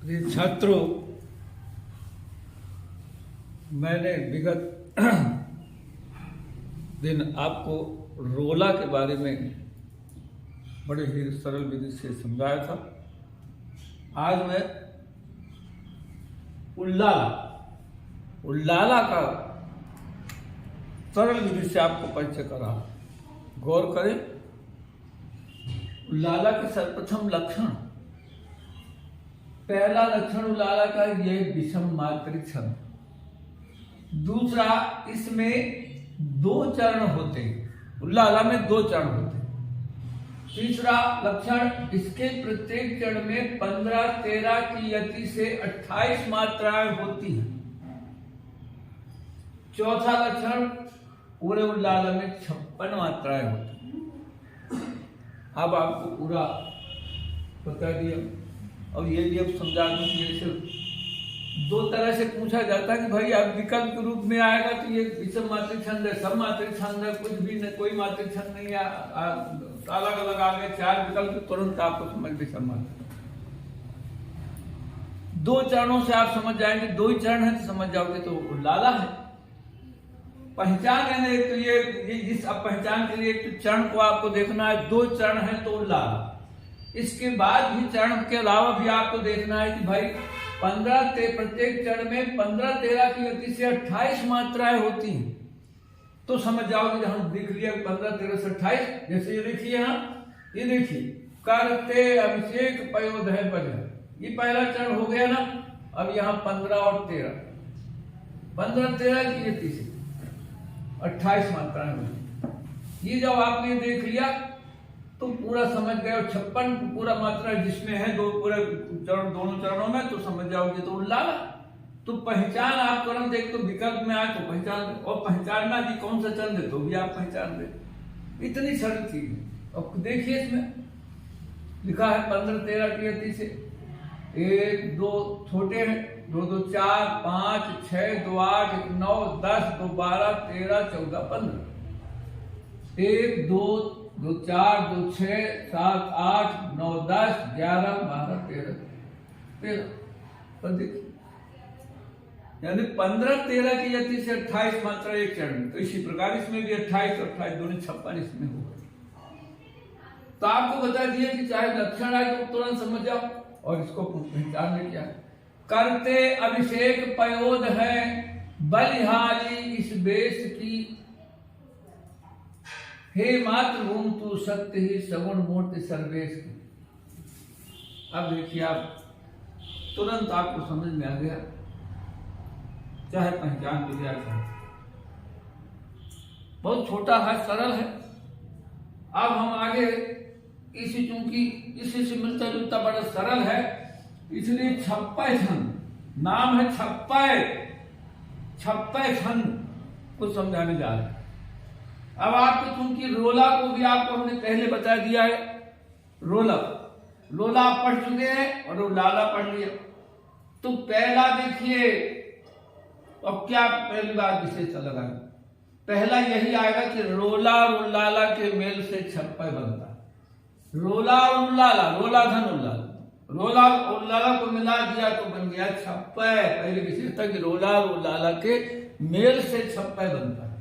प्रिय छात्रों, मैंने विगत दिन आपको रोला के बारे में बड़े ही सरल विधि से समझाया था। आज मैं उल्लाला का सरल विधि से आपको परिचय करा। गौर करें, उल्लाला के सर्वप्रथम लक्षण, पहला लक्षण उल्लाला का ये विषम मात्रिक छंद। दूसरा, इसमें दो चरण होते हैं, उल्लाला में दो चरण होते हैं। तीसरा लक्षण, इसके प्रत्येक चरण में 15-13 की यति से 28 मात्राएं होती हैं। चौथा लक्षण, पूरे उल्लाला में 56 मात्राएं होती हैं। अब आपको पूरा बता दिया। और ये भी अब समझा दूं कि जैसे दो तरह से पूछा जाता है कि भाई अब विकल्प के रूप में आएगा तो ये विषम मात्रिक छंद है, सब मात्रिक छंद है, कुछ भी नहीं, कोई मात्रिक छंद नहीं है, अलग अलग आ गए 4 विकल्प, तुरंत आपको समझ विषम मात्रिक। दो चरणों से आप समझ जाएंगे, 2 ही चरण है तो समझ जाओगे तो उल्लाला है। पहचान है ना, तो ये इस अब पहचान के लिए एक तो चरण को आपको देखना है, 2 चरण है तो उल्लाला। इसके बाद भी चरण के अलावा भी आपको देखना है कि भाई प्रत्येक चरण में 15-13 की गति से 28 मात्राएं होती हैं। तो समझ जाओगे, हम देख लिया 15-13 से 28। जैसे ये देखिए, यहाँ ये देखिए, करते अभिषेक पयोदय बजर, ये पहला चरण हो गया ना। अब यहाँ 15 और 13 की गति से 28 मात्राएं होती। ये जब आपने देख लिया तो पूरा समझ गए। और 56 पूरा मात्रा जिसमें है पूरे चरण, दोनों चरणों में, तो समझ जाओगे तो उल्लाला। तो पहचान आप तुरंत, एक तो विकल्प में आए तो पहचान, और पहचानना कि कौन सा चंद है तो भी आप पहचान दे। इतनी सरल चीज है। अब देखिए, इसमें लिखा है 15-13 की गति से 1 2 छोटे हैं, 2 2 4 5 6 2 8 1 9 10 2 12 13 14 15 1 2 2 4 2 6 7 8 9 10 11 12 13 पर देखिए, यानी 15-13 की गति से 28 मात्रा एक चरण में। तो इसी प्रकार इसमें भी 28 और 28 दोनों 56 इसमें होगा। तो आपको बता दिया कि चाहे लक्षण आए तो तुरंत समझ जाओ। और इसको पहचान में क्या है, करते अभिषेक पयोद है, बलिहारी इस बेश की, हे मातृभूमि तू सत्य ही सगुण मूर्ति सर्वेश की। अब देखिए, आप तुरंत आपको समझ में आ गया, चाहे पहचान के लिए बहुत छोटा है, सरल है। अब हम आगे इसी, चूंकि इसी से मिलता जुलता बड़ा सरल है, इसलिए 56 छंद, नाम है 56 छंद को समझाने जा रहे हैं। अब आपको, चूंकि रोला को भी आपको हमने पहले बता दिया है, रोला आप पढ़ चुके हैं और उल्लाला पढ़ लिया। तो पहला देखिए, अब क्या पहली बात विशेष लगाए, पहला यही आएगा कि रोला और उल्लाला के मेल से 56 बनता है। रोला और उल्लाला, रोला धन उल्लाला, रोला उल्लाला को मिला दिया तो बन गया 56। पहली विशेषता कि रोला और उल्लाला के मेल से 56 बनता है।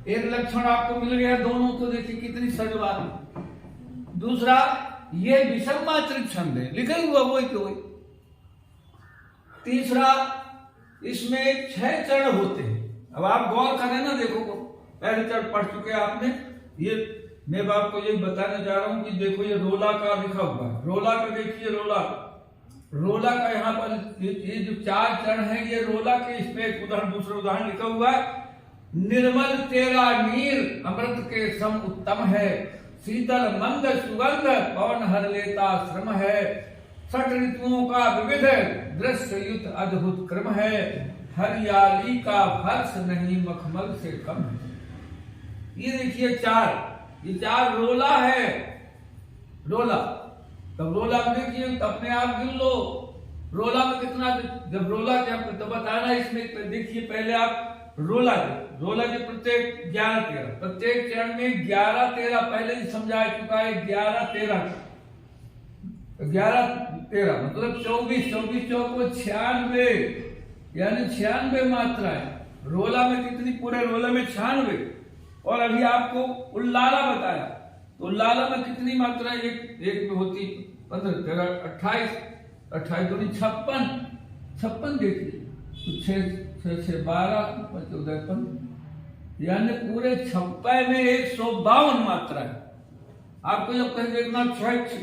एक लक्षण आपको मिल गया दोनों को, देखिए कितनी सरल बात है। दूसरा, ये विषम मात्रिक छंद है, लिखा हुआ वही के वही। तीसरा, इसमें 6 चरण होते हैं। अब आप गौर करें ना, देखो पहले चरण पढ़ चुके आपने। ये मैं आपको यही बताने जा रहा हूं कि देखो, ये रोला का लिखा हुआ है, रोला का देखिए, रोला का यहाँ पर ये जो 4 चरण है, ये रोला के, इसमें एक उदाहरण, दूसरा उदाहरण लिखा हुआ है, निर्मल तेरा नीर अमृत के सम उत्तम है, शीतल मंद सुगंध पवन हर लेता श्रम है, 6 ऋतुओं का विविध दृश्य युत अद्भुत क्रम है, हरियाली का फर्श नहीं मखमल से कम है। ये देखिए 4 रोला है। रोला, तब रोला में देखिए, अपने आप गिन लो रोला में कितना, जब रोला क्या तो बताना। इसमें देखिए, पहले आप रोला के प्रत्येक 11-13, प्रत्येक चरण में 11-13 पहले ही समझा चुका है। 11-13 11 13 मतलब 24, 24 चौको 96, यानी 96 मात्राएं। रोला में कितनी? पूरे रोला में 96। और अभी आपको उल्लाला बताया, तो उल्लाला में कितनी मात्राएं? एक में होती 15, 13, 28, 28 दूनी 56, 56 देखिए, तो 6 12, 14 15, यानी पूरे 56 में 152 मात्रा है। आपको जब कहीं देखना,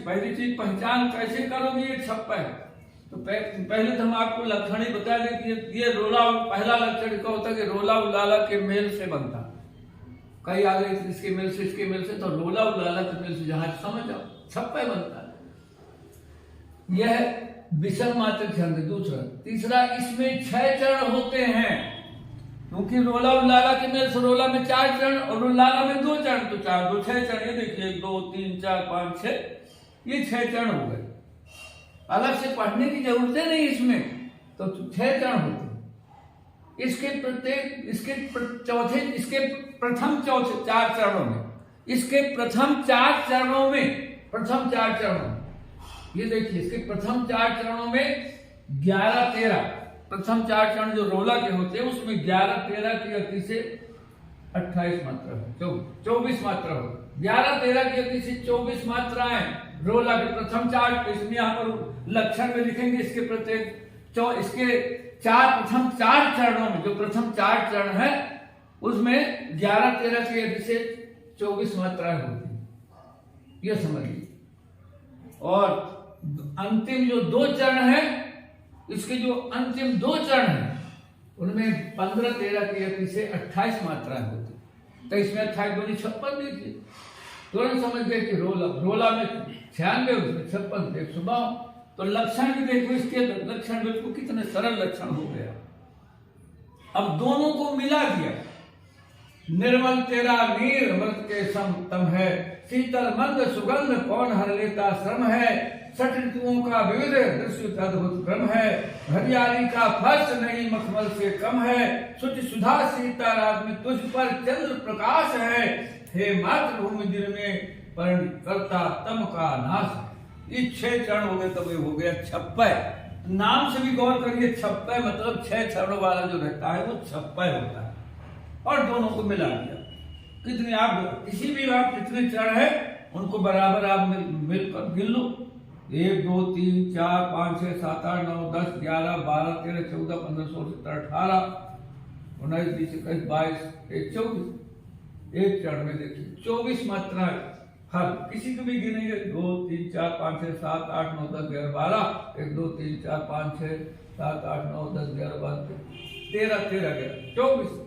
पहली चीज पहचान कैसे करोगे ये 56 है, तो पहले तो हम आपको लक्षण ही बता दें कि ये रोला, पहला लक्षण क्या होता है कि रोला उल्लाला के मेल से बनता। कई आ गए इसके मेल से, इसके मेल से, तो रोला उल्लाला के मेल से जहां समझ जाओ 56 बनता है। यह विषम मात्र छंद। दूसरा, तीसरा, इसमें 6 चरण होते हैं, क्योंकि रोला उल्लाला के मेल से रोला में 4 चरण और उल्लाला में 2 चरण, तो 4 2 6 चरण। ये देखिए 1 2 3 4 5 6, ये 6 चरण हो गए। अलग से पढ़ने की जरूरत नहीं इसमें, तो 6 चरण होते हैं। इसके प्रत्येक, इसके चौथे, इसके प्रथम चौथे 4 चरणों में, इसके प्रथम 4 चरणों में, प्रथम 4 चरणों में, ये देखिए इसके प्रथम 4 चरणों में 11 13, प्रथम 4 चरण जो रोला के होते हैं उसमें 11 13 की गति से 28 मात्रा हो, 24 मात्रा हो। 11 13 की गति से 24 मात्राएं रोला के प्रथम 4। इसमें यहाँ पर लक्षण में लिखेंगे इसके प्रत्येक इसके प्रथम 4 चरणों में, जो प्रथम 4 चरण है उसमें 11 13 की गति से 24 मात्राएं होती, यह समझिए। और अंतिम जो 2 चरण है, इसके जो अंतिम 2 चरण है उनमें 15 13 की गति से 28 मात्राएं होती। तो इसमें 28 दूनी 56 देखिए, तुरंत समझ गए कि रोला में 96, उसमें 56, 152। तो लक्षण भी देखो, इसके लक्षण बिल्कुल कितने सरल लक्षण हो गया। अब दोनों को मिला दिया। निर्मल तेरा नीर अमृत के सम तम है, शीतल मंद सुगंध कौन हर लेता श्रम है, 6 ऋतुओं का विविध दृश्य अद्भुत क्रम है, हरियाली का फर्श नहीं मखमल से कम है, सुच सुधा सीता रात में तुझ पर चंद्र प्रकाश है, हे मातृभूमि दिल में पर्ण करता तम का नाश। ये 6 चरण हो गए, तब ये हो गया 56। नाम से भी गौर करिए, 56 मतलब 6 चरणों वाला जो रहता है वो 56 होता है। और दोनों को मिला दिया। कितने आप किसी भी आप कितने चरण है उनको बराबर आप मिलकर गिन लो। 1 2 3 4 5 6 7 8 9 10 11 12 13 14 15 16 17 18 19 20 21 22 23 24। एक चरण में देखिए 24 मात्राएं। हर किसी को भी गिनेंगे 2 3 4 5 6 7 8 9 10 11 12 1 2 3 4 5 6 7 8 9 10 11 12 13 13 11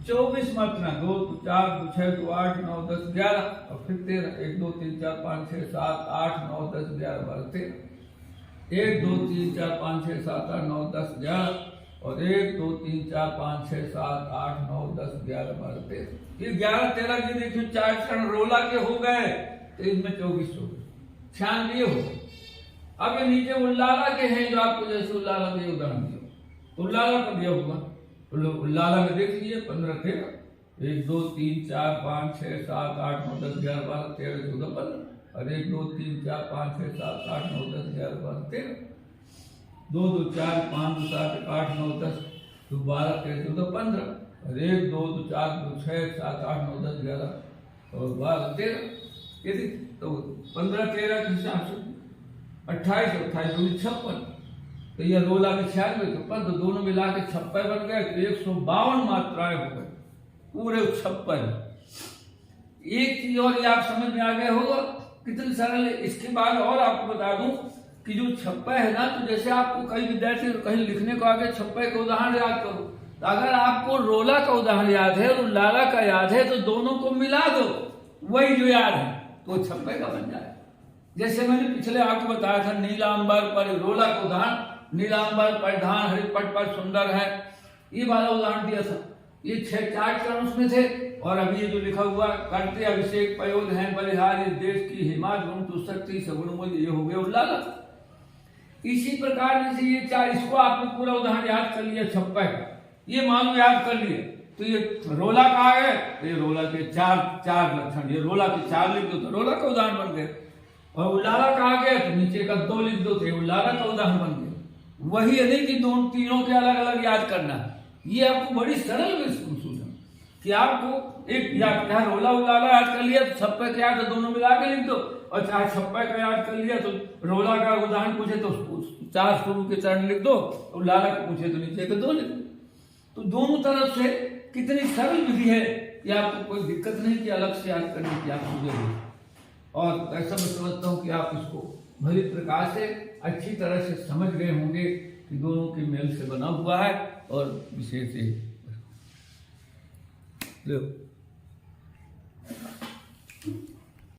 24 मात्रा। 2 4 6 2 8 9 10 11 और फिर 13 1 2 3 4 5 6 7 8 9 10 11 12 13 1 2 3 4 5 6 7 8 9 10 11 और 1 2 3 4 5 6 7 8 9 10 11 12 13। ये 11 13 की देखिए 4 चरण रोला के हो गए, तो इसमें 24 हो गए, 96 हो गए। अब ये नीचे उल्लाला के हैं, जो आपको जैसे उल्लाला के उदाहरण दिया, उल्लाला का दिया होगा। उल्लाला में देख लीजिए 15 13 1 2 3 4 5 6 7 8 9 10 11 12 13 14 15 और 1 2 3 4 5 6 7 8 9 10 11 12 13 2 2 4 5 2 7 8 9 10 2 12 13 14 15 और 1 2 2 4 2 6 7 8 9 10 11 और 12 13। यदि तो 15 13 के हिसाब से 28 28 दूनी 56, तो यह रोला में 96, तो दोनों मिला के 56 बन गए, तो 152 मात्राएं हो गए पूरे 56। एक चीज और ये आप समझ में आ गए होगा कितनी सरल है। इसके बाद और आपको बता दूं कि जो 56 है ना, तो जैसे आपको कई विद्यार्थी कहीं लिखने को आगे 56 का उदाहरण याद करो, तो अगर आपको रोला का उदाहरण याद है और उल्लाला का याद है, तो दोनों को मिला दो, वही जो याद है तो 56 का बन जाए। जैसे मैंने पिछले आपको बताया था नीलांबर पर रोला का उदाहरण, नीलांबर परिधान हरिपट पर सुंदर है, ये वाला उदाहरण दिया था। ये 4 चरण उसमें थे। और अभी ये जो लिखा हुआ करते अभिषेक पयोध है बलिहार इस देश की हिमाद गुण तु शक्ति सगुण मूल्य, ये हो गया उल्लाला। इसी प्रकार जैसे ये 4, इसको आपने पूरा उदाहरण याद कर लिया 56 का, ये मान याद कर लिए, तो ये रोला कहा है, तो ये रोला के 4 लक्षण, ये रोला के 4 लिख दो तो रोला का उदाहरण बन गए। और उल्लारा कहा गया तो नीचे का 2 लिख दो, तो उल्लारा का उदाहरण बन गया। वही है नहीं कि दोनों तीनों के अलग अलग याद करना है। ये आपको बड़ी सरल सूचना कि आपको एक यहाँ रोला उल्लारा याद कर लिया तो छप्पे का याद दोनों मिला के लिख दो, और चाहे छप्पे का याद कर लिया तो रोला का उदाहरण पूछे तो 4 शुरू के चरण लिख दो, उल्लारा को पूछे तो नीचे के 2 लिख दो। तो दोनों तरफ से कितनी सरल विधि है कि आपको कोई दिक्कत नहीं कि अलग से याद करने की आपको जरूरत। और ऐसा मैं समझता हूँ कि आप इसको भली प्रकार से अच्छी तरह से समझ गए होंगे कि दोनों के मेल से बना हुआ है और विशेष लो